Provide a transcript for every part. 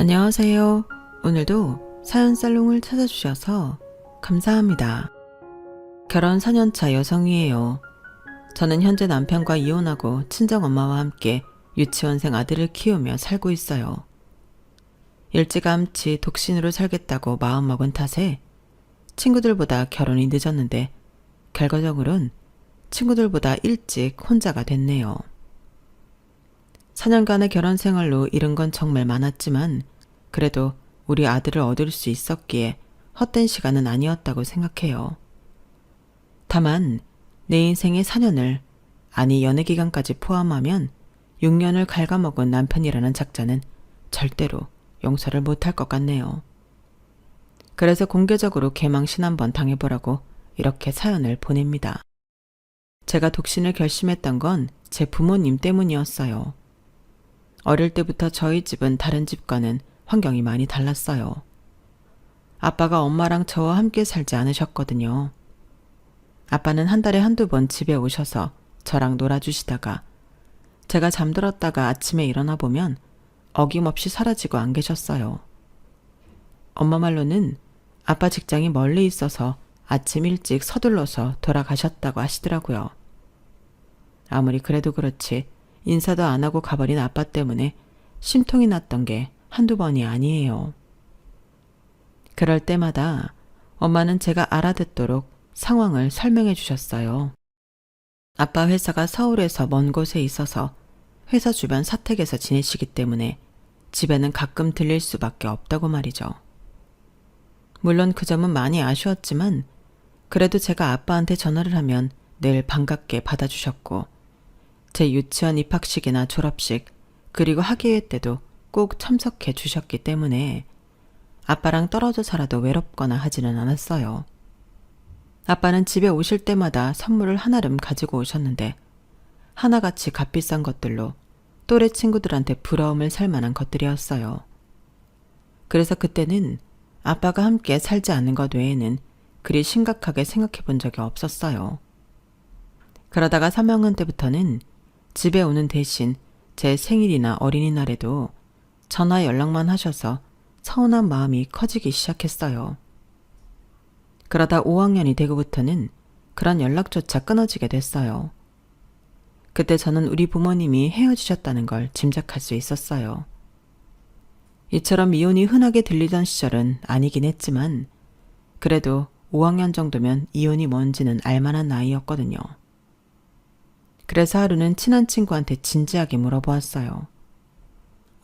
안녕하세요. 오늘도 사연 살롱을 찾아주셔서 감사합니다. 결혼 4년차 여성이에요. 저는 현재 남편과 이혼하고 친정엄마와 함께 유치원생 아들을 키우며 살고 있어요. 일찌감치 독신으로 살겠다고 마음먹은 탓에 친구들보다 결혼이 늦었는데 결과적으론 친구들보다 일찍 혼자가 됐네요. 4년간의 결혼 생활로 잃은 건 정말 많았지만 그래도 우리 아들을 얻을 수 있었기에 헛된 시간은 아니었다고 생각해요. 다만 내 인생의 4년을, 아니 연애기간까지 포함하면 6년을 갉아먹은 남편이라는 작자는 절대로 용서를 못할 것 같네요. 그래서 공개적으로 개망신 한번 당해보라고 이렇게 사연을 보냅니다. 제가 독신을 결심했던 건 제 부모님 때문이었어요. 어릴 때부터 저희 집은 다른 집과는 환경이 많이 달랐어요. 아빠가 엄마랑 저와 함께 살지 않으셨거든요. 아빠는 한 달에 한두 번 집에 오셔서 저랑 놀아주시다가 제가 잠들었다가 아침에 일어나 보면 어김없이 사라지고 안 계셨어요. 엄마 말로는 아빠 직장이 멀리 있어서 아침 일찍 서둘러서 돌아가셨다고 하시더라고요. 아무리 그래도 그렇지 인사도 안 하고 가버린 아빠 때문에 심통이 났던 게 한두 번이 아니에요. 그럴 때마다 엄마는 제가 알아듣도록 상황을 설명해 주셨어요. 아빠 회사가 서울에서 먼 곳에 있어서 회사 주변 사택에서 지내시기 때문에 집에는 가끔 들릴 수밖에 없다고 말이죠. 물론 그 점은 많이 아쉬웠지만 그래도 제가 아빠한테 전화를 하면 늘 반갑게 받아주셨고 제 유치원 입학식이나 졸업식 그리고 학예회 때도 꼭 참석해 주셨기 때문에 아빠랑 떨어져 살아도 외롭거나 하지는 않았어요. 아빠는 집에 오실 때마다 선물을 한아름 가지고 오셨는데 하나같이 값비싼 것들로 또래 친구들한테 부러움을 살 만한 것들이었어요. 그래서 그때는 아빠가 함께 살지 않는 것 외에는 그리 심각하게 생각해 본 적이 없었어요. 그러다가 3학년 때부터는 집에 오는 대신 제 생일이나 어린이날에도 전화 연락만 하셔서 서운한 마음이 커지기 시작했어요. 그러다 5학년이 되고부터는 그런 연락조차 끊어지게 됐어요. 그때 저는 우리 부모님이 헤어지셨다는 걸 짐작할 수 있었어요. 이처럼 이혼이 흔하게 들리던 시절은 아니긴 했지만 그래도 5학년 정도면 이혼이 뭔지는 알만한 나이였거든요. 그래서 하루는 친한 친구한테 진지하게 물어보았어요.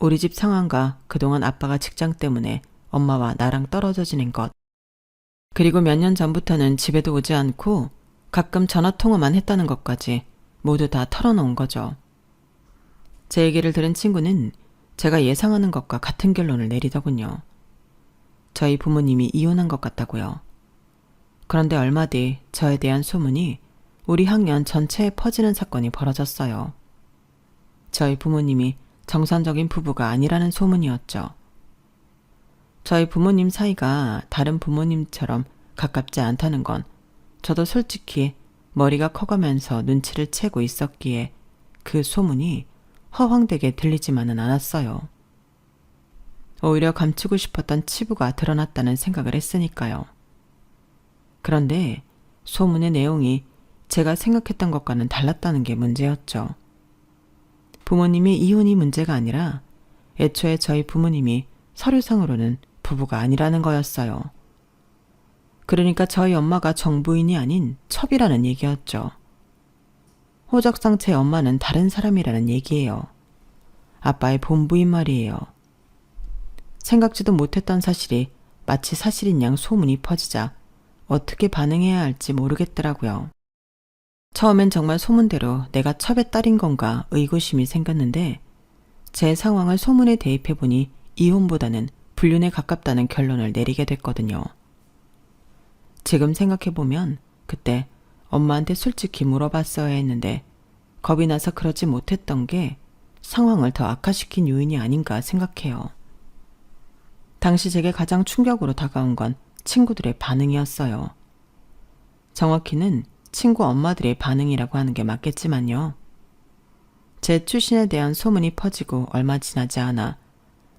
우리 집 상황과 그동안 아빠가 직장 때문에 엄마와 나랑 떨어져 지낸 것, 그리고 몇 년 전부터는 집에도 오지 않고 가끔 전화통화만 했다는 것까지 모두 다 털어놓은 거죠. 제 얘기를 들은 친구는 제가 예상하는 것과 같은 결론을 내리더군요. 저희 부모님이 이혼한 것 같다고요. 그런데 얼마 뒤 저에 대한 소문이 우리 학년 전체에 퍼지는 사건이 벌어졌어요. 저희 부모님이 정상적인 부부가 아니라는 소문이었죠. 저희 부모님 사이가 다른 부모님처럼 가깝지 않다는 건 저도 솔직히 머리가 커가면서 눈치를 채고 있었기에 그 소문이 허황되게 들리지만은 않았어요. 오히려 감추고 싶었던 치부가 드러났다는 생각을 했으니까요. 그런데 소문의 내용이 제가 생각했던 것과는 달랐다는 게 문제였죠. 부모님이 이혼이 문제가 아니라 애초에 저희 부모님이 서류상으로는 부부가 아니라는 거였어요. 그러니까 저희 엄마가 정부인이 아닌 첩이라는 얘기였죠. 호적상 제 엄마는 다른 사람이라는 얘기예요. 아빠의 본부인 말이에요. 생각지도 못했던 사실이 마치 사실인 양 소문이 퍼지자 어떻게 반응해야 할지 모르겠더라고요. 처음엔 정말 소문대로 내가 첩의 딸인 건가 의구심이 생겼는데 제 상황을 소문에 대입해보니 이혼보다는 불륜에 가깝다는 결론을 내리게 됐거든요. 지금 생각해보면 그때 엄마한테 솔직히 물어봤어야 했는데 겁이 나서 그러지 못했던 게 상황을 더 악화시킨 요인이 아닌가 생각해요. 당시 제게 가장 충격으로 다가온 건 친구들의 반응이었어요. 정확히는 친구 엄마들의 반응이라고 하는 게 맞겠지만요. 제 출신에 대한 소문이 퍼지고 얼마 지나지 않아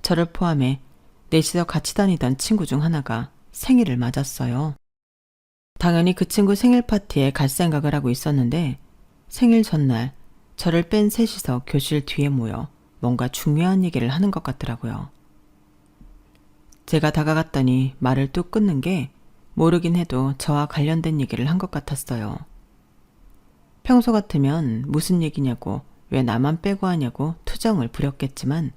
저를 포함해 넷이서 같이 다니던 친구 중 하나가 생일을 맞았어요. 당연히 그 친구 생일 파티에 갈 생각을 하고 있었는데 생일 전날 저를 뺀 셋이서 교실 뒤에 모여 뭔가 중요한 얘기를 하는 것 같더라고요. 제가 다가갔더니 말을 뚝 끊는 게 모르긴 해도 저와 관련된 얘기를 한 것 같았어요. 평소 같으면 무슨 얘기냐고 왜 나만 빼고 하냐고 투정을 부렸겠지만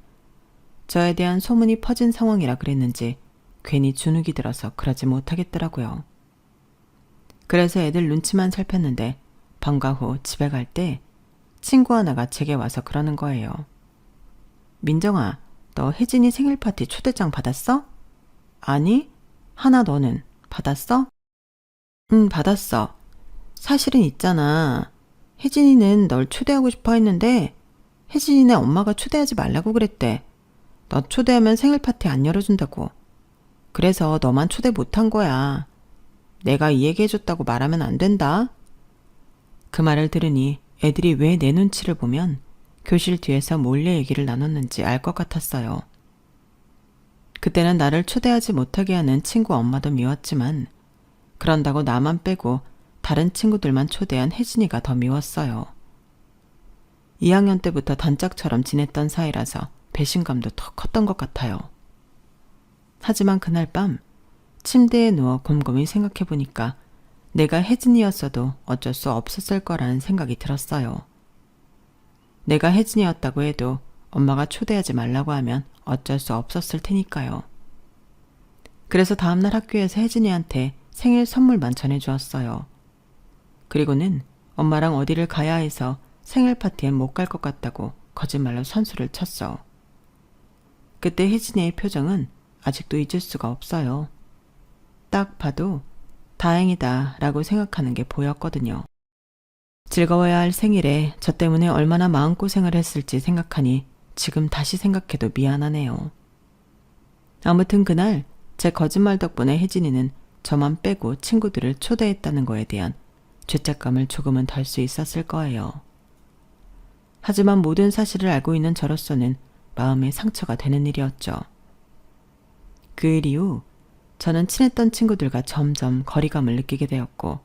저에 대한 소문이 퍼진 상황이라 그랬는지 괜히 주눅이 들어서 그러지 못하겠더라고요. 그래서 애들 눈치만 살폈는데 방과 후 집에 갈 때 친구 하나가 제게 와서 그러는 거예요. 민정아, 너 혜진이 생일 파티 초대장 받았어? 아니, 하나 너는 받았어? 응, 받았어. 사실은 있잖아. 혜진이는 널 초대하고 싶어 했는데 혜진이네 엄마가 초대하지 말라고 그랬대. 너 초대하면 생일 파티 안 열어준다고. 그래서 너만 초대 못한 거야. 내가 이 얘기 해줬다고 말하면 안 된다. 그 말을 들으니 애들이 왜 내 눈치를 보면 교실 뒤에서 몰래 얘기를 나눴는지 알 것 같았어요. 그때는 나를 초대하지 못하게 하는 친구 엄마도 미웠지만 그런다고 나만 빼고 다른 친구들만 초대한 혜진이가 더 미웠어요. 2학년 때부터 단짝처럼 지냈던 사이라서 배신감도 더 컸던 것 같아요. 하지만 그날 밤 침대에 누워 곰곰이 생각해보니까 내가 혜진이었어도 어쩔 수 없었을 거라는 생각이 들었어요. 내가 혜진이었다고 해도 엄마가 초대하지 말라고 하면 어쩔 수 없었을 테니까요. 그래서 다음날 학교에서 혜진이한테 생일 선물만 전해주었어요. 그리고는 엄마랑 어디를 가야 해서 생일 파티엔 못 갈 것 같다고 거짓말로 선수를 쳤어. 그때 혜진이의 표정은 아직도 잊을 수가 없어요. 딱 봐도 다행이다 라고 생각하는 게 보였거든요. 즐거워야 할 생일에 저 때문에 얼마나 마음고생을 했을지 생각하니 지금 다시 생각해도 미안하네요. 아무튼 그날 제 거짓말 덕분에 혜진이는 저만 빼고 친구들을 초대했다는 거에 대한 죄책감을 조금은 덜 수 있었을 거예요. 하지만 모든 사실을 알고 있는 저로서는 마음에 상처가 되는 일이었죠. 그 일 이후 저는 친했던 친구들과 점점 거리감을 느끼게 되었고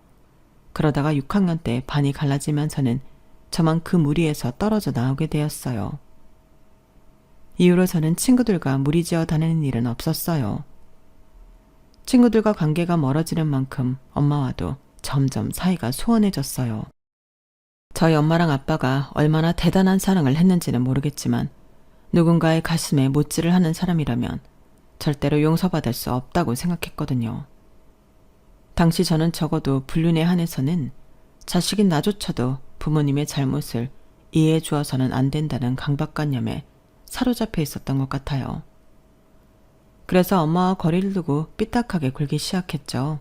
그러다가 6학년 때 반이 갈라지면서는 저만 그 무리에서 떨어져 나오게 되었어요. 이후로 저는 친구들과 무리지어 다니는 일은 없었어요. 친구들과 관계가 멀어지는 만큼 엄마와도 점점 사이가 소원해졌어요. 저희 엄마랑 아빠가 얼마나 대단한 사랑을 했는지는 모르겠지만 누군가의 가슴에 못질을 하는 사람이라면 절대로 용서받을 수 없다고 생각했거든요. 당시 저는 적어도 불륜에 한해서는 자식인 나조차도 부모님의 잘못을 이해해 주어서는 안 된다는 강박관념에 사로잡혀 있었던 것 같아요. 그래서 엄마와 거리를 두고 삐딱하게 굴기 시작했죠.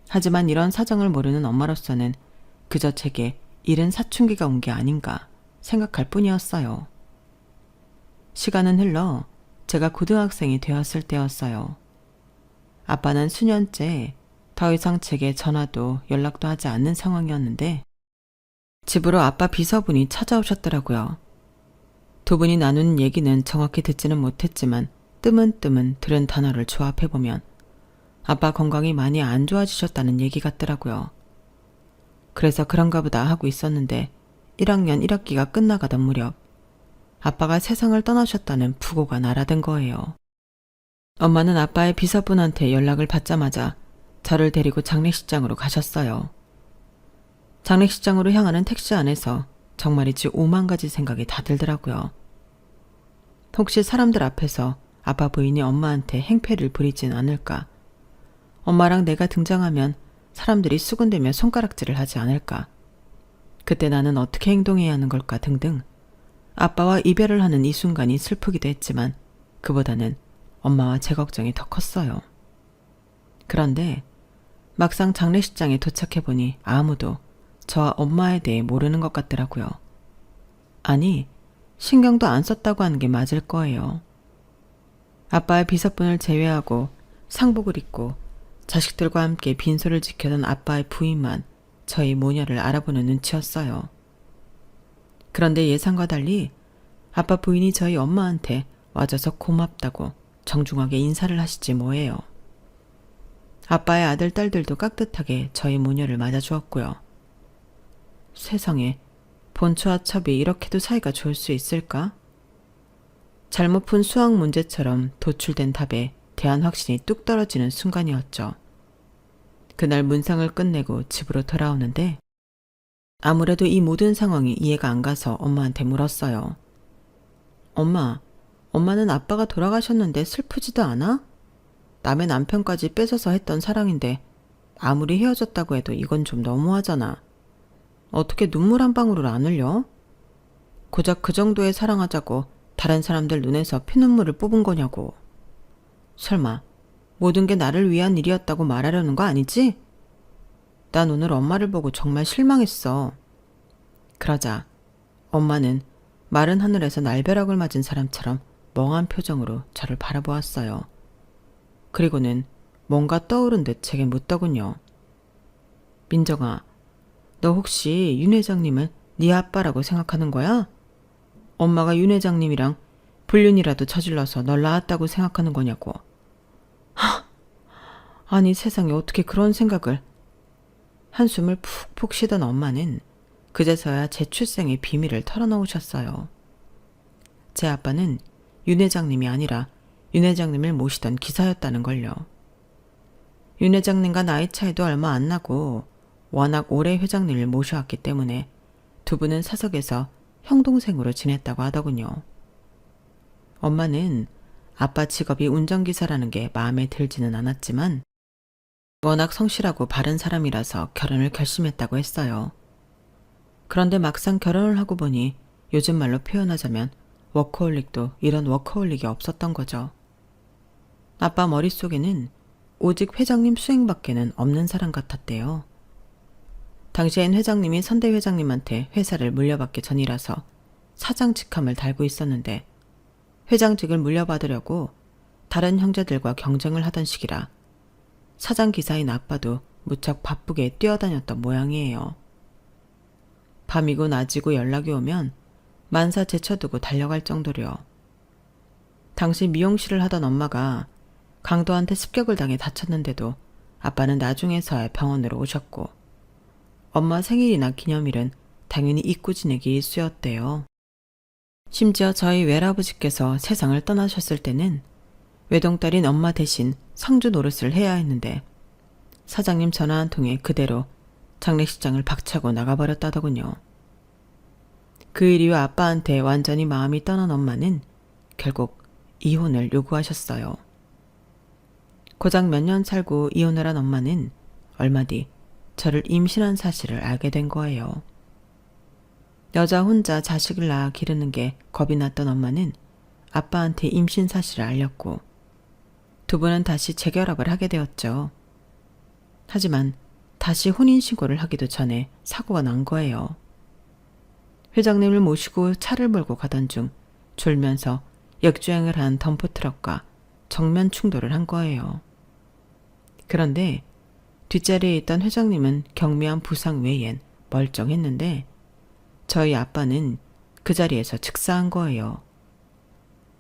하지만 이런 사정을 모르는 엄마로서는 그저 제게 이른 사춘기가 온 게 아닌가 생각할 뿐이었어요. 시간은 흘러 제가 고등학생이 되었을 때였어요. 아빠는 수년째 더 이상 제게 전화도 연락도 하지 않는 상황이었는데 집으로 아빠 비서분이 찾아오셨더라고요. 두 분이 나누는 얘기는 정확히 듣지는 못했지만 뜨문뜨문 들은 단어를 조합해보면 아빠 건강이 많이 안 좋아지셨다는 얘기 같더라고요. 그래서 그런가 보다 하고 있었는데 1학년 1학기가 끝나가던 무렵 아빠가 세상을 떠나셨다는 부고가 날아든 거예요. 엄마는 아빠의 비서분한테 연락을 받자마자 저를 데리고 장례식장으로 가셨어요. 장례식장으로 향하는 택시 안에서 정말이지 오만 가지 생각이 다 들더라고요. 혹시 사람들 앞에서 아빠 부인이 엄마한테 행패를 부리진 않을까? 엄마랑 내가 등장하면 사람들이 수군대며 손가락질을 하지 않을까? 그때 나는 어떻게 행동해야 하는 걸까 등등 아빠와 이별을 하는 이 순간이 슬프기도 했지만 그보다는 엄마와 제 걱정이 더 컸어요. 그런데 막상 장례식장에 도착해보니 아무도 저와 엄마에 대해 모르는 것 같더라고요. 아니, 신경도 안 썼다고 하는 게 맞을 거예요. 아빠의 비서분을 제외하고 상복을 입고 자식들과 함께 빈소를 지켜던 아빠의 부인만 저희 모녀를 알아보는 눈치였어요. 그런데 예상과 달리 아빠 부인이 저희 엄마한테 와줘서 고맙다고 정중하게 인사를 하시지 뭐예요. 아빠의 아들, 딸들도 깍듯하게 저희 모녀를 맞아주었고요. 세상에, 본초와 첩이 이렇게도 사이가 좋을 수 있을까? 잘못 푼 수학 문제처럼 도출된 답에 대한 확신이 뚝 떨어지는 순간이었죠. 그날 문상을 끝내고 집으로 돌아오는데 아무래도 이 모든 상황이 이해가 안 가서 엄마한테 물었어요. 엄마는 아빠가 돌아가셨는데 슬프지도 않아? 남의 남편까지 뺏어서 했던 사랑인데 아무리 헤어졌다고 해도 이건 좀 너무하잖아. 어떻게 눈물 한 방울을 안 흘려? 고작 그 정도의 사랑하자고 다른 사람들 눈에서 피눈물을 뽑은 거냐고. 설마 모든 게 나를 위한 일이었다고 말하려는 거 아니지? 난 오늘 엄마를 보고 정말 실망했어. 그러자 엄마는 마른 하늘에서 날벼락을 맞은 사람처럼 멍한 표정으로 저를 바라보았어요. 그리고는 뭔가 떠오른 듯 제게 묻더군요. 민정아, 너 혹시 윤 회장님을 네 아빠라고 생각하는 거야? 엄마가 윤 회장님이랑 불륜이라도 저질러서 널 낳았다고 생각하는 거냐고. 아니 세상에 어떻게 그런 생각을. 한숨을 푹푹 쉬던 엄마는 그제서야 제 출생의 비밀을 털어놓으셨어요. 제 아빠는 윤 회장님이 아니라 윤 회장님을 모시던 기사였다는 걸요. 윤 회장님과 나이 차이도 얼마 안 나고 워낙 오래 회장님을 모셔왔기 때문에 두 분은 사석에서 형동생으로 지냈다고 하더군요. 엄마는 아빠 직업이 운전기사라는 게 마음에 들지는 않았지만 워낙 성실하고 바른 사람이라서 결혼을 결심했다고 했어요. 그런데 막상 결혼을 하고 보니 요즘 말로 표현하자면 워커홀릭도 이런 워커홀릭이 없었던 거죠. 아빠 머릿속에는 오직 회장님 수행밖에는 없는 사람 같았대요. 당시엔 회장님이 선대 회장님한테 회사를 물려받기 전이라서 사장 직함을 달고 있었는데 회장직을 물려받으려고 다른 형제들과 경쟁을 하던 시기라 사장 기사인 아빠도 무척 바쁘게 뛰어다녔던 모양이에요. 밤이고 낮이고 연락이 오면 만사 제쳐두고 달려갈 정도로요. 당시 미용실을 하던 엄마가 강도한테 습격을 당해 다쳤는데도 아빠는 나중에서야 병원으로 오셨고 엄마 생일이나 기념일은 당연히 잊고 지내기 일쑤였대요. 심지어 저희 외할아버지께서 세상을 떠나셨을 때는 외동딸인 엄마 대신 상주 노릇을 해야 했는데 사장님 전화 한 통에 그대로 장례식장을 박차고 나가버렸다더군요. 그 일 이후 아빠한테 완전히 마음이 떠난 엄마는 결국 이혼을 요구하셨어요. 고작 몇 년 살고 이혼을 한 엄마는 얼마 뒤 저를 임신한 사실을 알게 된 거예요. 여자 혼자 자식을 낳아 기르는 게 겁이 났던 엄마는 아빠한테 임신 사실을 알렸고 두 분은 다시 재결합을 하게 되었죠. 하지만 다시 혼인신고를 하기도 전에 사고가 난 거예요. 회장님을 모시고 차를 몰고 가던 중 졸면서 역주행을 한 덤프트럭과 정면 충돌을 한 거예요. 그런데 뒷자리에 있던 회장님은 경미한 부상 외엔 멀쩡했는데 저희 아빠는 그 자리에서 즉사한 거예요.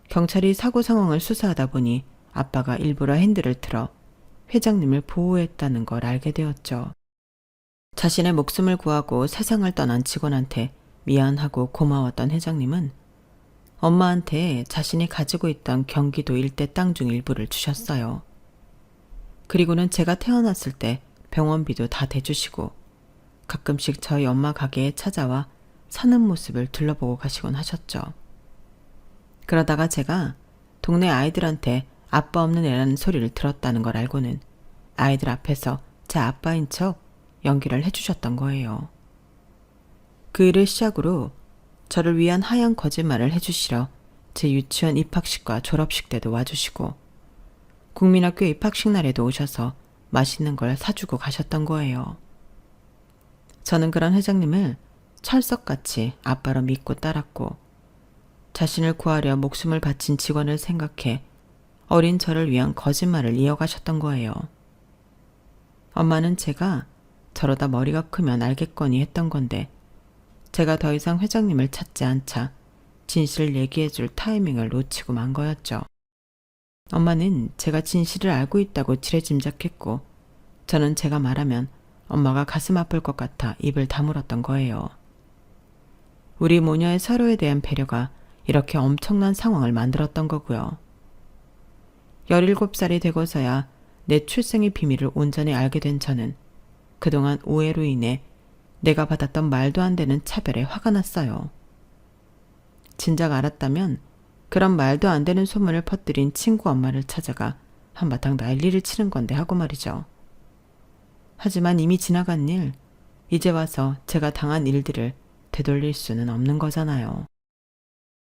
경찰이 사고 상황을 수사하다 보니 아빠가 일부러 핸들을 틀어 회장님을 보호했다는 걸 알게 되었죠. 자신의 목숨을 구하고 세상을 떠난 직원한테 미안하고 고마웠던 회장님은 엄마한테 자신이 가지고 있던 경기도 일대 땅 중 일부를 주셨어요. 그리고는 제가 태어났을 때 병원비도 다 대주시고 가끔씩 저희 엄마 가게에 찾아와 사는 모습을 둘러보고 가시곤 하셨죠. 그러다가 제가 동네 아이들한테 아빠 없는 애라는 소리를 들었다는 걸 알고는 아이들 앞에서 제 아빠인 척 연기를 해주셨던 거예요. 그 일을 시작으로 저를 위한 하얀 거짓말을 해주시러 제 유치원 입학식과 졸업식 때도 와주시고 국민학교 입학식 날에도 오셔서 맛있는 걸 사주고 가셨던 거예요. 저는 그런 회장님을 철석같이 아빠로 믿고 따랐고 자신을 구하려 목숨을 바친 직원을 생각해 어린 저를 위한 거짓말을 이어가셨던 거예요. 엄마는 제가 저러다 머리가 크면 알겠거니 했던 건데 제가 더 이상 회장님을 찾지 않자 진실을 얘기해줄 타이밍을 놓치고 만 거였죠. 엄마는 제가 진실을 알고 있다고 지레짐작했고 저는 제가 말하면 엄마가 가슴 아플 것 같아 입을 다물었던 거예요. 우리 모녀의 서로에 대한 배려가 이렇게 엄청난 상황을 만들었던 거고요. 17살이 되고서야 내 출생의 비밀을 온전히 알게 된 저는 그동안 오해로 인해 내가 받았던 말도 안 되는 차별에 화가 났어요. 진작 알았다면 그런 말도 안 되는 소문을 퍼뜨린 친구 엄마를 찾아가 한바탕 난리를 치는 건데 하고 말이죠. 하지만 이미 지나간 일, 이제 와서 제가 당한 일들을 되돌릴 수는 없는 거잖아요.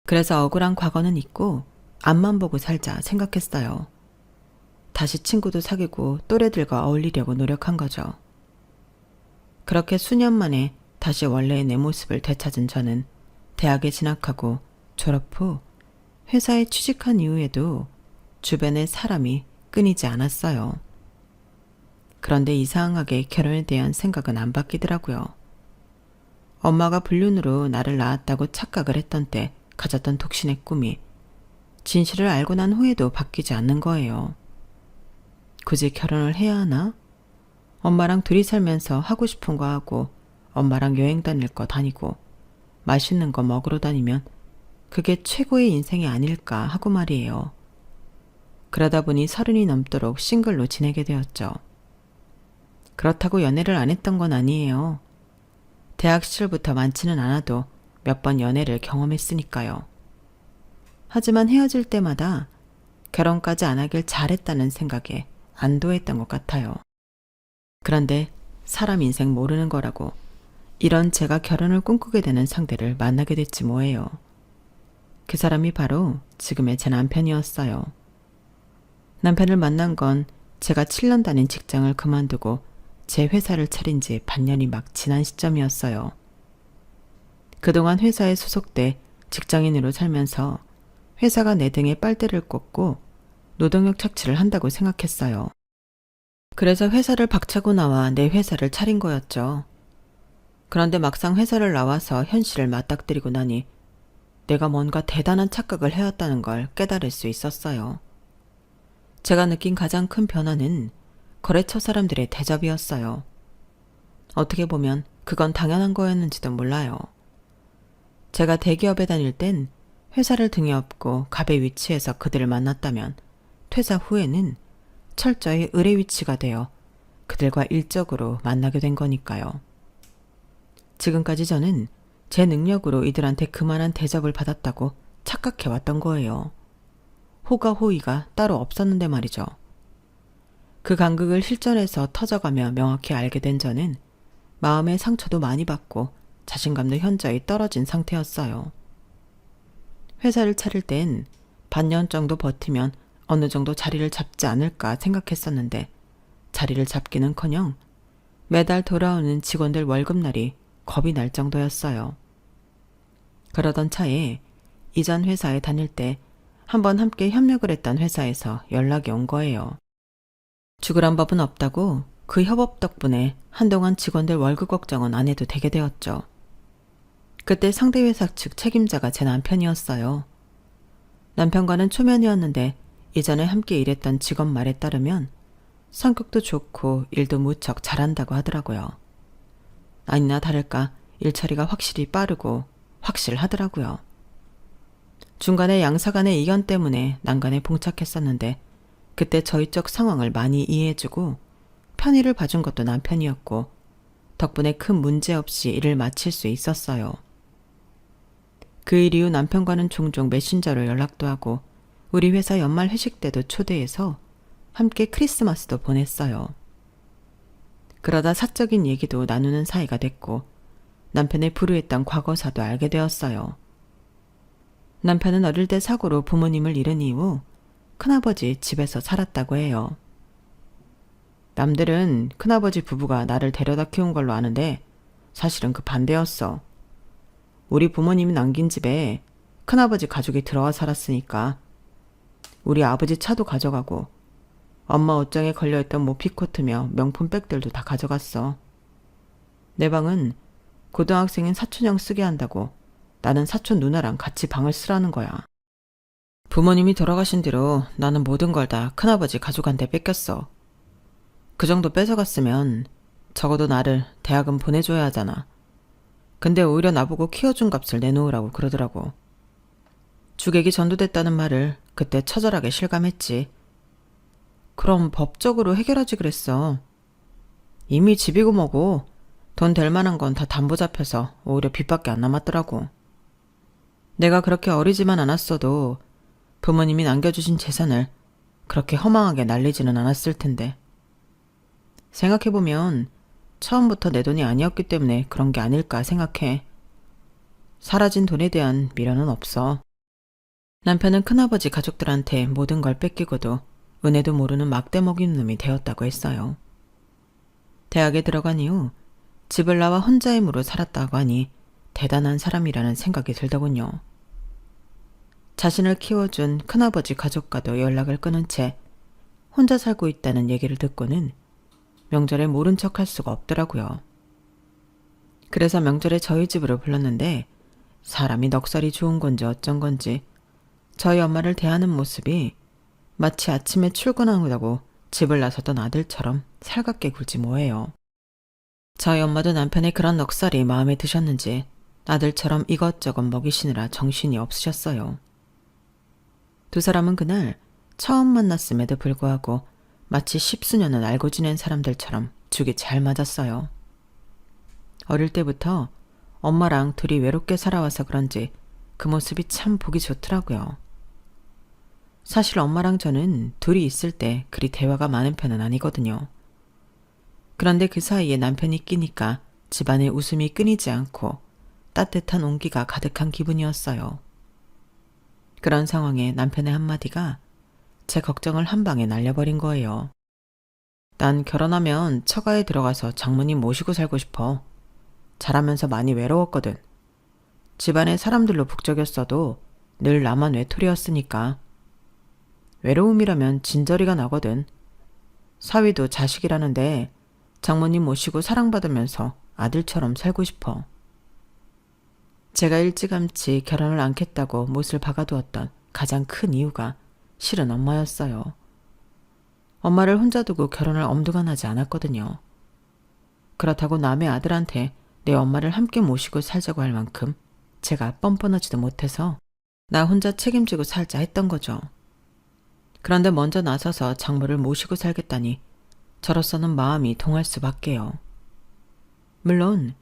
그래서 억울한 과거는 잊고 앞만 보고 살자 생각했어요. 다시 친구도 사귀고 또래들과 어울리려고 노력한 거죠. 그렇게 수년 만에 다시 원래의 내 모습을 되찾은 저는 대학에 진학하고 졸업 후 회사에 취직한 이후에도 주변에 사람이 끊이지 않았어요. 그런데 이상하게 결혼에 대한 생각은 안 바뀌더라고요. 엄마가 불륜으로 나를 낳았다고 착각을 했던 때 가졌던 독신의 꿈이 진실을 알고 난 후에도 바뀌지 않는 거예요. 굳이 결혼을 해야 하나? 엄마랑 둘이 살면서 하고 싶은 거 하고 엄마랑 여행 다닐 거 다니고 맛있는 거 먹으러 다니면 그게 최고의 인생이 아닐까 하고 말이에요. 그러다 보니 30이 넘도록 싱글로 지내게 되었죠. 그렇다고 연애를 안 했던 건 아니에요. 대학 시절부터 많지는 않아도 몇 번 연애를 경험했으니까요. 하지만 헤어질 때마다 결혼까지 안 하길 잘했다는 생각에 안도했던 것 같아요. 그런데 사람 인생 모르는 거라고 이런 제가 결혼을 꿈꾸게 되는 상대를 만나게 됐지 뭐예요. 그 사람이 바로 지금의 제 남편이었어요. 남편을 만난 건 제가 7년 다닌 직장을 그만두고 제 회사를 차린 지 반년이 막 지난 시점이었어요. 그동안 회사에 소속돼 직장인으로 살면서 회사가 내 등에 빨대를 꽂고 노동력 착취를 한다고 생각했어요. 그래서 회사를 박차고 나와 내 회사를 차린 거였죠. 그런데 막상 회사를 나와서 현실을 맞닥뜨리고 나니 내가 뭔가 대단한 착각을 해왔다는 걸 깨달을 수 있었어요. 제가 느낀 가장 큰 변화는 거래처 사람들의 대접이었어요. 어떻게 보면 그건 당연한 거였는지도 몰라요. 제가 대기업에 다닐 땐 회사를 등에 업고 갑의 위치에서 그들을 만났다면 퇴사 후에는 철저히 을의 위치가 되어 그들과 일적으로 만나게 된 거니까요. 지금까지 저는 제 능력으로 이들한테 그만한 대접을 받았다고 착각해왔던 거예요. 호가 호의가 따로 없었는데 말이죠. 그 간극을 실전에서 터져가며 명확히 알게 된 저는 마음의 상처도 많이 받고 자신감도 현저히 떨어진 상태였어요. 회사를 차릴 땐 반년 정도 버티면 어느 정도 자리를 잡지 않을까 생각했었는데 자리를 잡기는커녕 매달 돌아오는 직원들 월급날이 겁이 날 정도였어요. 그러던 차에 이전 회사에 다닐 때 한번 함께 협력을 했던 회사에서 연락이 온 거예요. 죽으란 법은 없다고 그 협업 덕분에 한동안 직원들 월급 걱정은 안 해도 되게 되었죠. 그때 상대 회사 측 책임자가 제 남편이었어요. 남편과는 초면이었는데 이전에 함께 일했던 직원 말에 따르면 성격도 좋고 일도 무척 잘한다고 하더라고요. 아니나 다를까 일처리가 확실히 빠르고 확실하더라고요. 중간에 양사 간의 이견 때문에 난간에 봉착했었는데 그때 저희 쪽 상황을 많이 이해해주고 편의를 봐준 것도 남편이었고 덕분에 큰 문제 없이 일을 마칠 수 있었어요. 그 일 이후 남편과는 종종 메신저로 연락도 하고 우리 회사 연말 회식 때도 초대해서 함께 크리스마스도 보냈어요. 그러다 사적인 얘기도 나누는 사이가 됐고 남편의 불우했던 과거사도 알게 되었어요. 남편은 어릴 때 사고로 부모님을 잃은 이후 큰아버지 집에서 살았다고 해요. 남들은 큰아버지 부부가 나를 데려다 키운 걸로 아는데 사실은 그 반대였어. 우리 부모님이 남긴 집에 큰아버지 가족이 들어와 살았으니까 우리 아버지 차도 가져가고 엄마 옷장에 걸려있던 모피코트며 명품 백들도 다 가져갔어. 내 방은 고등학생인 사촌형 쓰게 한다고 나는 사촌 누나랑 같이 방을 쓰라는 거야. 부모님이 돌아가신 뒤로 나는 모든 걸 다 큰아버지 가족한테 뺏겼어. 그 정도 뺏어갔으면 적어도 나를 대학은 보내줘야 하잖아. 근데 오히려 나보고 키워준 값을 내놓으라고 그러더라고. 주객이 전도됐다는 말을 그때 처절하게 실감했지. 그럼 법적으로 해결하지 그랬어. 이미 집이고 뭐고 돈 될 만한 건 다 담보 잡혀서 오히려 빚밖에 안 남았더라고. 내가 그렇게 어리지만 않았어도 부모님이 남겨주신 재산을 그렇게 허망하게 날리지는 않았을 텐데. 생각해보면 처음부터 내 돈이 아니었기 때문에 그런 게 아닐까 생각해. 사라진 돈에 대한 미련은 없어. 남편은 큰아버지 가족들한테 모든 걸 뺏기고도 은혜도 모르는 막대 먹인 놈이 되었다고 했어요. 대학에 들어간 이후 집을 나와 혼자 힘으로 살았다고 하니 대단한 사람이라는 생각이 들더군요. 자신을 키워준 큰아버지 가족과도 연락을 끊은 채 혼자 살고 있다는 얘기를 듣고는 명절에 모른 척 할 수가 없더라고요. 그래서 명절에 저희 집으로 불렀는데 사람이 넉살이 좋은 건지 어쩐 건지 저희 엄마를 대하는 모습이 마치 아침에 출근하고 집을 나섰던 아들처럼 살갑게 굴지 뭐예요. 저희 엄마도 남편의 그런 넉살이 마음에 드셨는지 아들처럼 이것저것 먹이시느라 정신이 없으셨어요. 두 사람은 그날 처음 만났음에도 불구하고 마치 십수년을 알고 지낸 사람들처럼 죽이 잘 맞았어요. 어릴 때부터 엄마랑 둘이 외롭게 살아와서 그런지 그 모습이 참 보기 좋더라고요. 사실 엄마랑 저는 둘이 있을 때 그리 대화가 많은 편은 아니거든요. 그런데 그 사이에 남편이 끼니까 집안에 웃음이 끊이지 않고 따뜻한 온기가 가득한 기분이었어요. 그런 상황에 남편의 한마디가 제 걱정을 한 방에 날려버린 거예요. 난 결혼하면 처가에 들어가서 장모님 모시고 살고 싶어. 자라면서 많이 외로웠거든. 집안의 사람들로 북적였어도 늘 나만 외톨이였으니까. 외로움이라면 진저리가 나거든. 사위도 자식이라는데 장모님 모시고 사랑받으면서 아들처럼 살고 싶어. 제가 일찌감치 결혼을 않겠다고 못을 박아두었던 가장 큰 이유가 실은 엄마였어요. 엄마를 혼자 두고 결혼을 엄두가 나지 않았거든요. 그렇다고 남의 아들한테 내 엄마를 함께 모시고 살자고 할 만큼 제가 뻔뻔하지도 못해서 나 혼자 책임지고 살자 했던 거죠. 그런데 먼저 나서서 장모를 모시고 살겠다니 저로서는 마음이 동할 수밖에요. 물론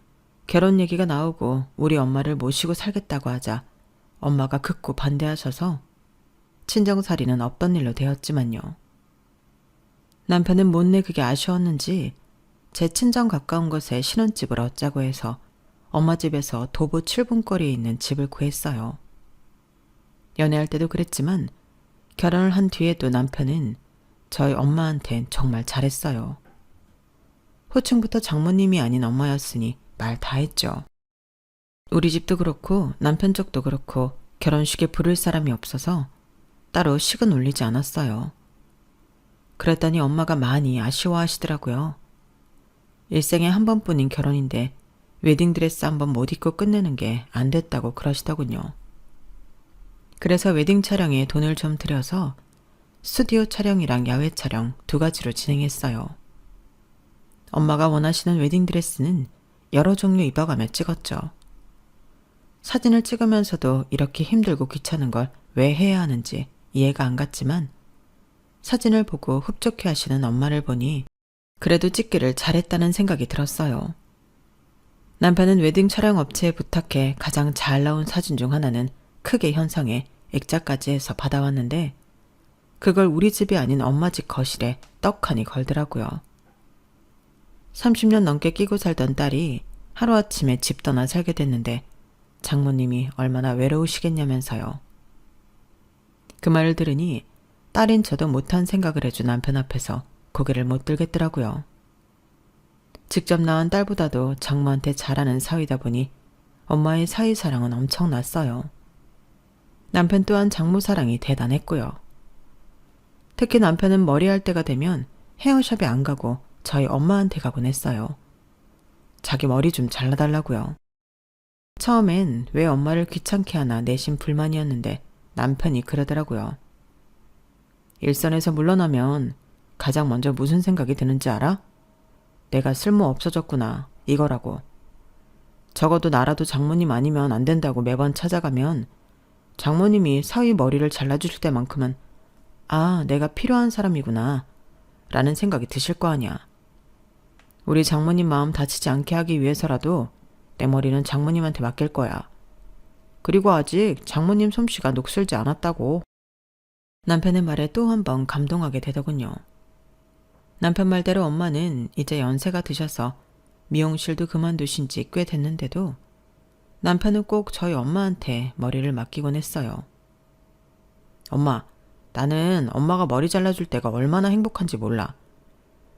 결혼 얘기가 나오고 우리 엄마를 모시고 살겠다고 하자 엄마가 극구 반대하셔서 친정살이는 없던 일로 되었지만요. 남편은 못내 그게 아쉬웠는지 제 친정 가까운 곳에 신혼집을 얻자고 해서 엄마 집에서 도보 7분 거리에 있는 집을 구했어요. 연애할 때도 그랬지만 결혼을 한 뒤에도 남편은 저희 엄마한텐 정말 잘했어요. 호칭부터 장모님이 아닌 엄마였으니 말 다 했죠. 우리 집도 그렇고 남편 쪽도 그렇고 결혼식에 부를 사람이 없어서 따로 식은 올리지 않았어요. 그랬더니 엄마가 많이 아쉬워하시더라고요. 일생에 한 번뿐인 결혼인데 웨딩드레스 한 번 못 입고 끝내는 게 안 됐다고 그러시더군요. 그래서 웨딩 촬영에 돈을 좀 들여서 스튜디오 촬영이랑 야외 촬영 두 가지로 진행했어요. 엄마가 원하시는 웨딩드레스는 여러 종류 입어가며 찍었죠. 사진을 찍으면서도 이렇게 힘들고 귀찮은 걸 왜 해야 하는지 이해가 안 갔지만 사진을 보고 흡족해 하시는 엄마를 보니 그래도 찍기를 잘했다는 생각이 들었어요. 남편은 웨딩 촬영 업체에 부탁해 가장 잘 나온 사진 중 하나는 크게 현상해 액자까지 해서 받아왔는데 그걸 우리 집이 아닌 엄마 집 거실에 떡하니 걸더라고요. 30년 넘게 끼고 살던 딸이 하루아침에 집 떠나 살게 됐는데 장모님이 얼마나 외로우시겠냐면서요. 그 말을 들으니 딸인 저도 못한 생각을 해준 남편 앞에서 고개를 못 들겠더라고요. 직접 낳은 딸보다도 장모한테 잘하는 사위다 보니 엄마의 사위 사랑은 엄청났어요. 남편 또한 장모 사랑이 대단했고요. 특히 남편은 머리할 때가 되면 헤어샵에 안 가고 저희 엄마한테 가곤 했어요. 자기 머리 좀 잘라달라고요. 처음엔 왜 엄마를 귀찮게 하나 내심 불만이었는데 남편이 그러더라고요. 일선에서 물러나면 가장 먼저 무슨 생각이 드는지 알아? 내가 쓸모 없어졌구나, 이거라고. 적어도 나라도 장모님 아니면 안 된다고 매번 찾아가면 장모님이 사위 머리를 잘라주실 때만큼은 아, 내가 필요한 사람이구나 라는 생각이 드실 거 아니야. 우리 장모님 마음 다치지 않게 하기 위해서라도 내 머리는 장모님한테 맡길 거야. 그리고 아직 장모님 솜씨가 녹슬지 않았다고. 남편의 말에 또 한 번 감동하게 되더군요. 남편 말대로 엄마는 이제 연세가 드셔서 미용실도 그만두신 지 꽤 됐는데도 남편은 꼭 저희 엄마한테 머리를 맡기곤 했어요. 엄마, 나는 엄마가 머리 잘라줄 때가 얼마나 행복한지 몰라.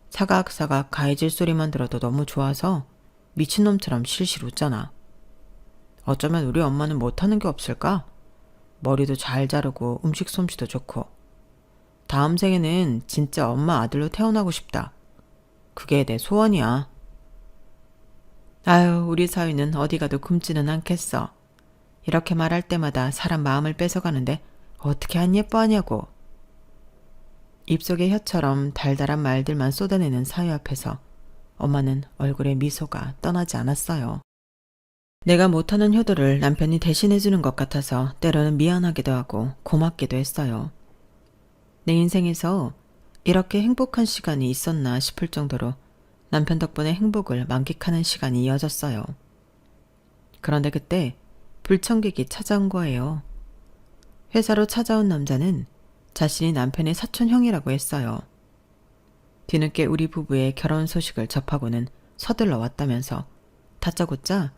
사각사각 가해질 소리만 들어도 너무 좋아서 미친놈처럼 실실 웃잖아. 어쩌면 우리 엄마는 못하는 게 없을까? 머리도 잘 자르고 음식 솜씨도 좋고. 다음 생에는 진짜 엄마 아들로 태어나고 싶다. 그게 내 소원이야. 아유, 우리 사위는 어디 가도 굶지는 않겠어. 이렇게 말할 때마다 사람 마음을 뺏어가는데 어떻게 안 예뻐하냐고. 입속의 혀처럼 달달한 말들만 쏟아내는 사위 앞에서 엄마는 얼굴에 미소가 떠나지 않았어요. 내가 못하는 효도를 남편이 대신해주는 것 같아서 때로는 미안하기도 하고 고맙기도 했어요. 내 인생에서 이렇게 행복한 시간이 있었나 싶을 정도로 남편 덕분에 행복을 만끽하는 시간이 이어졌어요. 그런데 그때 불청객이 찾아온 거예요. 회사로 찾아온 남자는 자신이 남편의 사촌 형이라고 했어요. 뒤늦게 우리 부부의 결혼 소식을 접하고는 서둘러 왔다면서 다짜고짜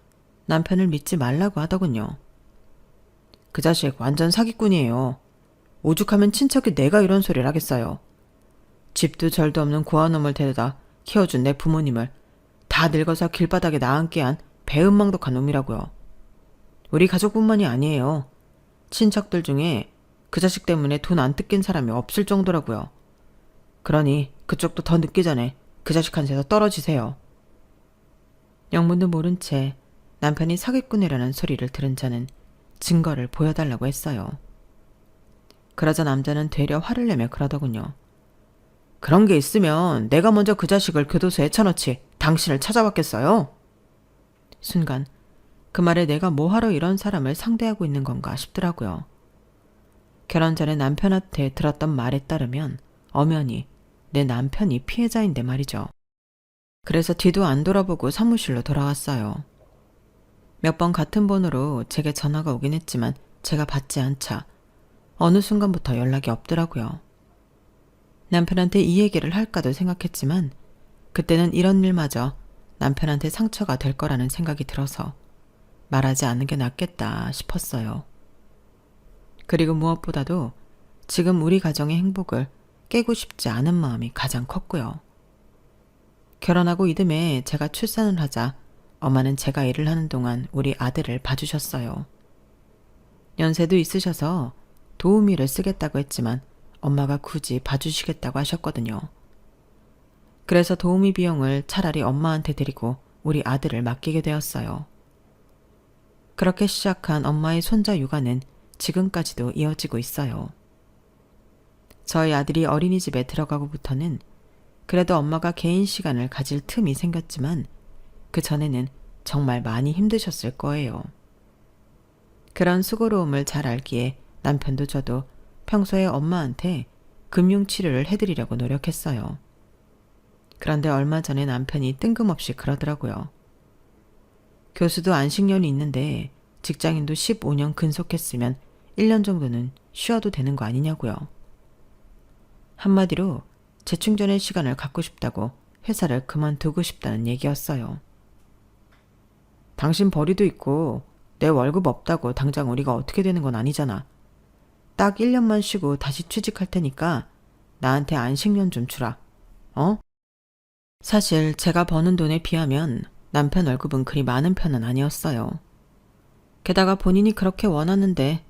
남편을 믿지 말라고 하더군요. 그 자식 완전 사기꾼이에요. 오죽하면 친척이 내가 이런 소리를 하겠어요. 집도 절도 없는 고아놈을 데려다 키워준 내 부모님을 다 늙어서 길바닥에 나앉게 한 배은망덕한 놈이라고요. 우리 가족뿐만이 아니에요. 친척들 중에 그 자식 때문에 돈 안 뜯긴 사람이 없을 정도라고요. 그러니 그쪽도 더 늦기 전에 그 자식한테서 떨어지세요. 영문도 모른 채 남편이 사기꾼이라는 소리를 들은 자는 증거를 보여달라고 했어요. 그러자 남자는 되려 화를 내며 그러더군요. 그런 게 있으면 내가 먼저 그 자식을 교도소에 쳐넣지 당신을 찾아왔겠어요? 순간 그 말에 내가 뭐하러 이런 사람을 상대하고 있는 건가 싶더라고요. 결혼 전에 남편한테 들었던 말에 따르면 엄연히 내 남편이 피해자인데 말이죠. 그래서 뒤도 안 돌아보고 사무실로 돌아왔어요. 몇 번 같은 번호로 제게 전화가 오긴 했지만 제가 받지 않자 어느 순간부터 연락이 없더라고요. 남편한테 이 얘기를 할까도 생각했지만 그때는 이런 일마저 남편한테 상처가 될 거라는 생각이 들어서 말하지 않는 게 낫겠다 싶었어요. 그리고 무엇보다도 지금 우리 가정의 행복을 깨고 싶지 않은 마음이 가장 컸고요. 결혼하고 이듬해 제가 출산을 하자 엄마는 제가 일을 하는 동안 우리 아들을 봐주셨어요. 연세도 있으셔서 도우미를 쓰겠다고 했지만 엄마가 굳이 봐주시겠다고 하셨거든요. 그래서 도우미 비용을 차라리 엄마한테 드리고 우리 아들을 맡기게 되었어요. 그렇게 시작한 엄마의 손자 육아는 지금까지도 이어지고 있어요. 저희 아들이 어린이집에 들어가고부터는 그래도 엄마가 개인 시간을 가질 틈이 생겼지만 그 전에는 정말 많이 힘드셨을 거예요. 그런 수고로움을 잘 알기에 남편도 저도 평소에 엄마한테 금융치료를 해드리려고 노력했어요. 그런데 얼마 전에 남편이 뜬금없이 그러더라고요. 교수도 안식년이 있는데 직장인도 15년 근속했으면 1년 정도는 쉬어도 되는 거 아니냐고요. 한마디로 재충전의 시간을 갖고 싶다고 회사를 그만두고 싶다는 얘기였어요. 당신 벌이도 있고 내 월급 없다고 당장 우리가 어떻게 되는 건 아니잖아. 딱 1년만 쉬고 다시 취직할 테니까 나한테 안식년 좀 주라. 어? 사실 제가 버는 돈에 비하면 남편 월급은 그리 많은 편은 아니었어요. 게다가 본인이 그렇게 원하는데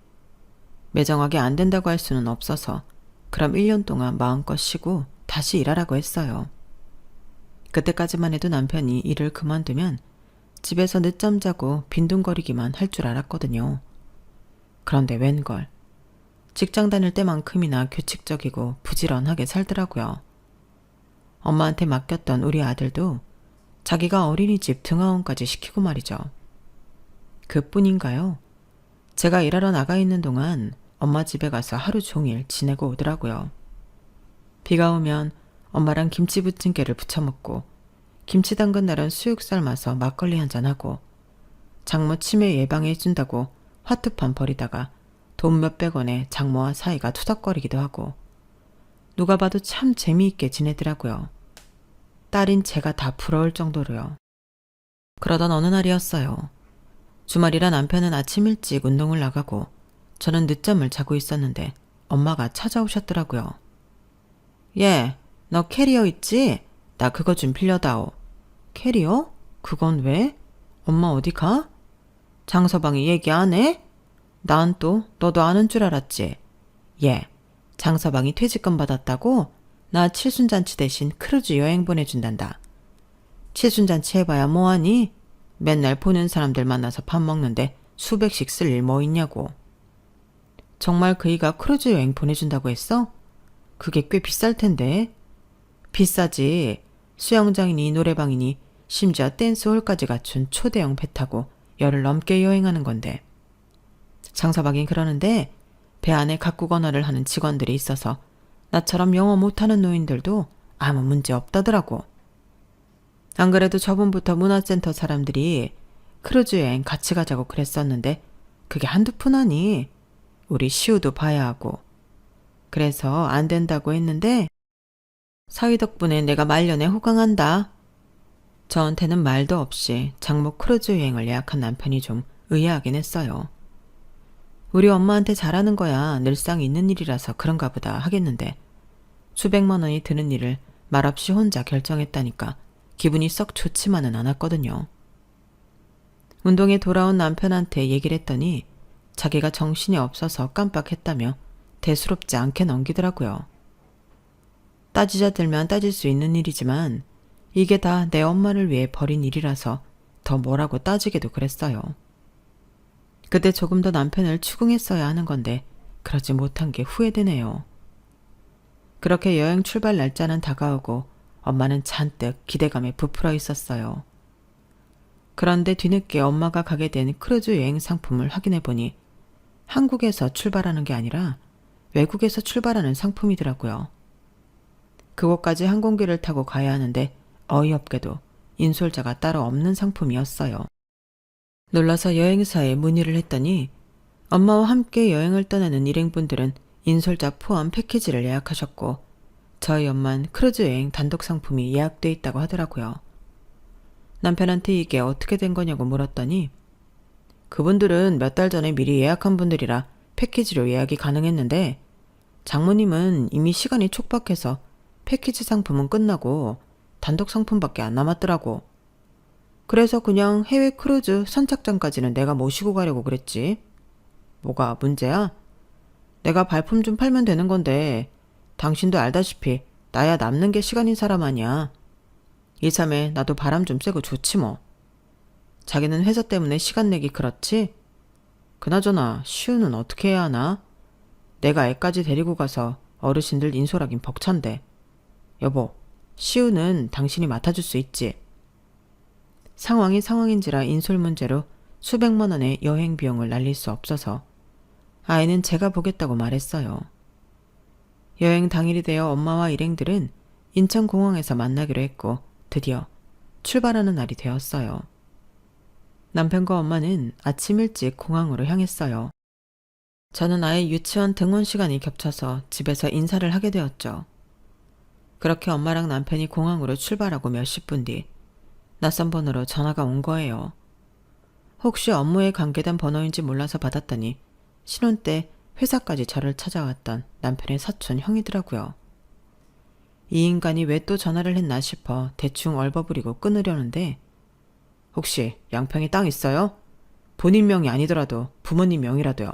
매정하게 안 된다고 할 수는 없어서 그럼 1년 동안 마음껏 쉬고 다시 일하라고 했어요. 그때까지만 해도 남편이 일을 그만두면 집에서 늦잠 자고 빈둥거리기만 할 줄 알았거든요. 그런데 웬걸 직장 다닐 때만큼이나 규칙적이고 부지런하게 살더라고요. 엄마한테 맡겼던 우리 아들도 자기가 어린이집 등하원까지 시키고 말이죠. 그뿐인가요? 제가 일하러 나가 있는 동안 엄마 집에 가서 하루 종일 지내고 오더라고요. 비가 오면 엄마랑 김치 부침개를 부쳐 먹고, 김치 담근 날은 수육 삶아서 막걸리 한잔하고, 장모 치매 예방해 준다고 화투판 버리다가 돈 몇백 원에 장모와 사이가 투닥거리기도 하고, 누가 봐도 참 재미있게 지내더라고요. 딸인 제가 다 부러울 정도로요. 그러던 어느 날이었어요. 주말이라 남편은 아침 일찍 운동을 나가고 저는 늦잠을 자고 있었는데 엄마가 찾아오셨더라고요. 얘, 너 캐리어 있지? 나 그거 좀 빌려다오. 캐리어? 그건 왜? 엄마 어디 가? 장서방이 얘기 안 해? 난 또 너도 아는 줄 알았지. 얘, 장서방이 퇴직금 받았다고? 나 칠순잔치 대신 크루즈 여행 보내준단다. 칠순잔치 해봐야 뭐하니? 맨날 보는 사람들 만나서 밥 먹는데 수백씩 쓸 일 뭐 있냐고. 정말 그이가 크루즈 여행 보내준다고 했어? 그게 꽤 비쌀 텐데. 비싸지. 수영장이니 노래방이니 심지어 댄스홀까지 갖춘 초대형 배 타고 열흘 넘게 여행하는 건데. 장서방이 그러는데 배 안에 각국 언어를 하는 직원들이 있어서 나처럼 영어 못하는 노인들도 아무 문제 없다더라고. 안 그래도 저번부터 문화센터 사람들이 크루즈 여행 같이 가자고 그랬었는데 그게 한두 푼 아니. 우리 시우도 봐야 하고. 그래서 안 된다고 했는데 사위 덕분에 내가 말년에 호강한다. 저한테는 말도 없이 장모 크루즈 여행을 예약한 남편이 좀 의아하긴 했어요. 우리 엄마한테 잘하는 거야 늘상 있는 일이라서 그런가 보다 하겠는데 수백만 원이 드는 일을 말없이 혼자 결정했다니까 기분이 썩 좋지만은 않았거든요. 운동에 돌아온 남편한테 얘기를 했더니 자기가 정신이 없어서 깜빡했다며 대수롭지 않게 넘기더라고요. 따지자 들면 따질 수 있는 일이지만 이게 다 내 엄마를 위해 벌인 일이라서 더 뭐라고 따지기도 그랬어요. 그때 조금 더 남편을 추궁했어야 하는 건데 그러지 못한 게 후회되네요. 그렇게 여행 출발 날짜는 다가오고 엄마는 잔뜩 기대감에 부풀어 있었어요. 그런데 뒤늦게 엄마가 가게 된 크루즈 여행 상품을 확인해 보니 한국에서 출발하는 게 아니라 외국에서 출발하는 상품이더라고요. 그곳까지 항공기를 타고 가야 하는데 어이없게도 인솔자가 따로 없는 상품이었어요. 놀라서 여행사에 문의를 했더니 엄마와 함께 여행을 떠나는 일행분들은 인솔자 포함 패키지를 예약하셨고 저희 엄만 크루즈 여행 단독 상품이 예약돼 있다고 하더라고요. 남편한테 이게 어떻게 된 거냐고 물었더니 그분들은 몇 달 전에 미리 예약한 분들이라 패키지로 예약이 가능했는데 장모님은 이미 시간이 촉박해서 패키지 상품은 끝나고 단독 상품밖에 안 남았더라고. 그래서 그냥 해외 크루즈 선착장까지는 내가 모시고 가려고 그랬지. 뭐가 문제야? 내가 발품 좀 팔면 되는 건데 당신도 알다시피 나야 남는 게 시간인 사람 아니야. 이참에 나도 바람 좀 쐬고 좋지 뭐. 자기는 회사 때문에 시간 내기 그렇지? 그나저나 시우는 어떻게 해야 하나? 내가 애까지 데리고 가서 어르신들 인솔하긴 벅찬데. 여보, 시우는 당신이 맡아줄 수 있지? 상황이 상황인지라 인솔 문제로 수백만 원의 여행 비용을 날릴 수 없어서 아이는 제가 보겠다고 말했어요. 여행 당일이 되어 엄마와 일행들은 인천공항에서 만나기로 했고 드디어 출발하는 날이 되었어요. 남편과 엄마는 아침 일찍 공항으로 향했어요. 저는 아이 유치원 등원 시간이 겹쳐서 집에서 인사를 하게 되었죠. 그렇게 엄마랑 남편이 공항으로 출발하고 몇십 분 뒤 낯선 번호로 전화가 온 거예요. 혹시 업무에 관계된 번호인지 몰라서 받았더니 신혼 때 회사까지 저를 찾아왔던 남편의 사촌 형이더라고요. 이 인간이 왜 또 전화를 했나 싶어 대충 얼버무리고 끊으려는데 혹시 양평에 땅 있어요? 본인 명이 아니더라도 부모님 명이라도요.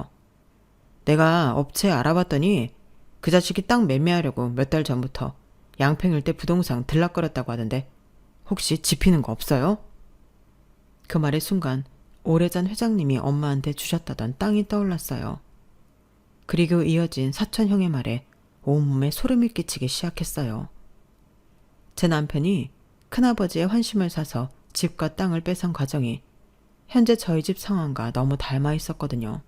내가 업체 알아봤더니 그 자식이 땅 매매하려고 몇 달 전부터 양평 일대 부동산 들락거렸다고 하던데 혹시 집히는 거 없어요? 그 말의 순간 오래전 회장님이 엄마한테 주셨다던 땅이 떠올랐어요. 그리고 이어진 사촌형의 말에 온몸에 소름이 끼치기 시작했어요. 제 남편이 큰아버지의 환심을 사서 집과 땅을 뺏은 과정이 현재 저희 집 상황과 너무 닮아 있었거든요.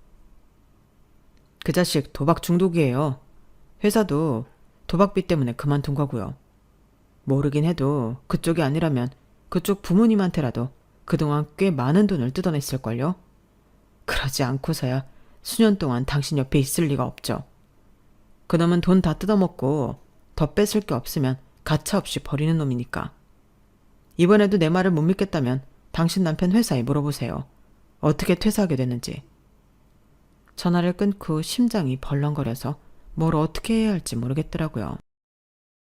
그 자식 도박 중독이에요. 회사도 도박비 때문에 그만둔 거고요. 모르긴 해도 그쪽이 아니라면 그쪽 부모님한테라도 그동안 꽤 많은 돈을 뜯어냈을걸요. 그러지 않고서야 수년 동안 당신 옆에 있을 리가 없죠. 그놈은 돈 다 뜯어먹고 더 뺏을 게 없으면 가차없이 버리는 놈이니까. 이번에도 내 말을 못 믿겠다면 당신 남편 회사에 물어보세요. 어떻게 퇴사하게 됐는지. 전화를 끊고 심장이 벌렁거려서 뭘 어떻게 해야 할지 모르겠더라고요.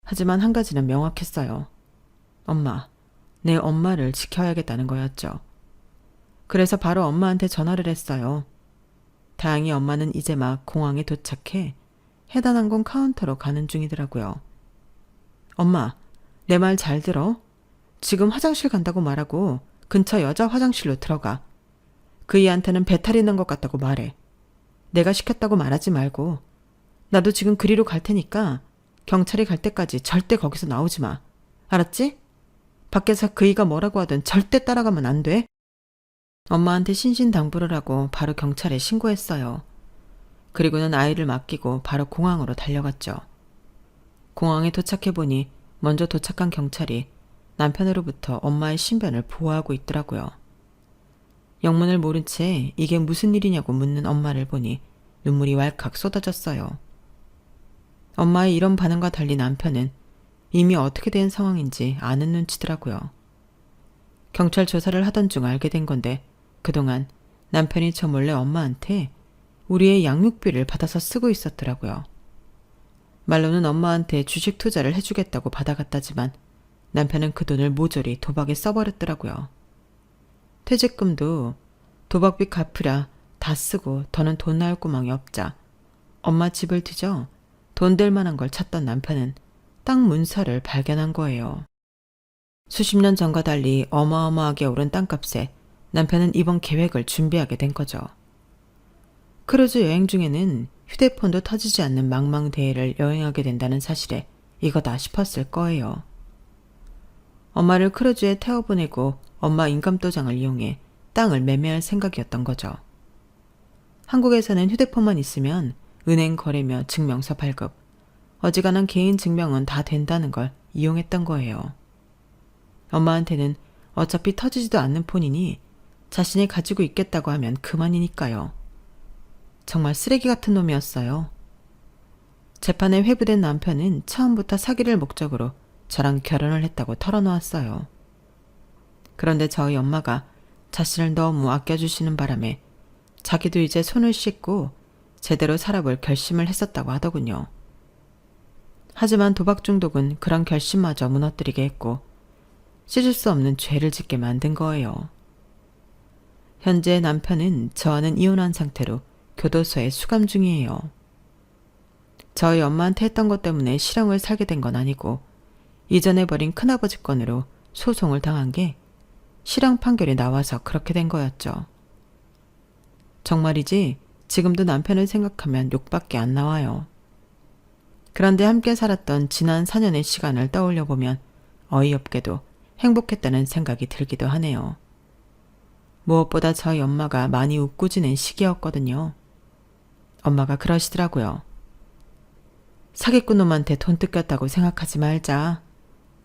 하지만 한 가지는 명확했어요. 엄마, 내 엄마를 지켜야겠다는 거였죠. 그래서 바로 엄마한테 전화를 했어요. 다행히 엄마는 이제 막 공항에 도착해 해단항공 카운터로 가는 중이더라고요. 엄마, 내 말 잘 들어? 지금 화장실 간다고 말하고 근처 여자 화장실로 들어가. 그 이한테는 배탈이 난 것 같다고 말해. 내가 시켰다고 말하지 말고. 나도 지금 그리로 갈 테니까 경찰이 갈 때까지 절대 거기서 나오지 마. 알았지? 밖에서 그이가 뭐라고 하든 절대 따라가면 안 돼. 엄마한테 신신당부를 하고 바로 경찰에 신고했어요. 그리고는 아이를 맡기고 바로 공항으로 달려갔죠. 공항에 도착해보니 먼저 도착한 경찰이 남편으로부터 엄마의 신변을 보호하고 있더라고요. 영문을 모른 채 이게 무슨 일이냐고 묻는 엄마를 보니 눈물이 왈칵 쏟아졌어요. 엄마의 이런 반응과 달리 남편은 이미 어떻게 된 상황인지 아는 눈치더라고요. 경찰 조사를 하던 중 알게 된 건데 그동안 남편이 저 몰래 엄마한테 우리의 양육비를 받아서 쓰고 있었더라고요. 말로는 엄마한테 주식 투자를 해주겠다고 받아갔다지만 남편은 그 돈을 모조리 도박에 써버렸더라고요. 퇴직금도 도박비 갚으랴 다 쓰고 더는 돈 나올 구멍이 없자 엄마 집을 뒤져 돈 될 만한 걸 찾던 남편은 땅 문서를 발견한 거예요. 수십 년 전과 달리 어마어마하게 오른 땅값에 남편은 이번 계획을 준비하게 된 거죠. 크루즈 여행 중에는 휴대폰도 터지지 않는 망망대해를 여행하게 된다는 사실에 이거다 싶었을 거예요. 엄마를 크루즈에 태워보내고 엄마 인감도장을 이용해 땅을 매매할 생각이었던 거죠. 한국에서는 휴대폰만 있으면 은행 거래며 증명서 발급, 어지간한 개인 증명은 다 된다는 걸 이용했던 거예요. 엄마한테는 어차피 터지지도 않는 폰이니 자신이 가지고 있겠다고 하면 그만이니까요. 정말 쓰레기 같은 놈이었어요. 재판에 회부된 남편은 처음부터 사기를 목적으로 저랑 결혼을 했다고 털어놓았어요. 그런데 저희 엄마가 자신을 너무 아껴주시는 바람에 자기도 이제 손을 씻고 제대로 살아볼 결심을 했었다고 하더군요. 하지만 도박 중독은 그런 결심마저 무너뜨리게 했고 씻을 수 없는 죄를 짓게 만든 거예요. 현재 남편은 저와는 이혼한 상태로 교도소에 수감 중이에요. 저희 엄마한테 했던 것 때문에 실형을 살게 된 건 아니고 이전에 버린 큰아버지 건으로 소송을 당한 게 실형 판결이 나와서 그렇게 된 거였죠. 정말이지 지금도 남편을 생각하면 욕밖에 안 나와요. 그런데 함께 살았던 지난 4년의 시간을 떠올려 보면 어이없게도 행복했다는 생각이 들기도 하네요. 무엇보다 저희 엄마가 많이 웃고 지낸 시기였거든요. 엄마가 그러시더라고요. 사기꾼 놈한테 돈 뜯겼다고 생각하지 말자.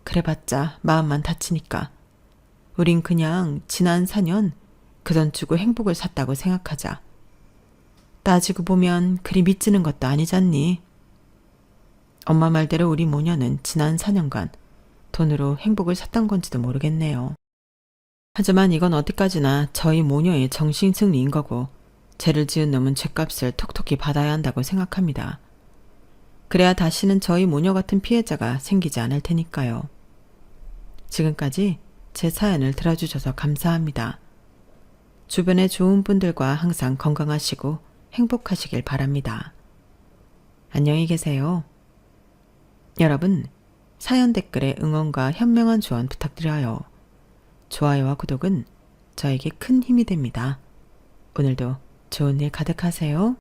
그래봤자 마음만 다치니까. 우린 그냥 지난 4년 그 돈 주고 행복을 샀다고 생각하자. 따지고 보면 그리 미치는 것도 아니잖니. 엄마 말대로 우리 모녀는 지난 4년간 돈으로 행복을 샀던 건지도 모르겠네요. 하지만 이건 어디까지나 저희 모녀의 정신승리인 거고 죄를 지은 놈은 죗값을 톡톡히 받아야 한다고 생각합니다. 그래야 다시는 저희 모녀 같은 피해자가 생기지 않을 테니까요. 지금까지 제 사연을 들어주셔서 감사합니다. 주변의 좋은 분들과 항상 건강하시고 행복하시길 바랍니다. 안녕히 계세요. 여러분, 사연 댓글에 응원과 현명한 조언 부탁드려요. 좋아요와 구독은 저에게 큰 힘이 됩니다. 오늘도 좋은 일 가득하세요.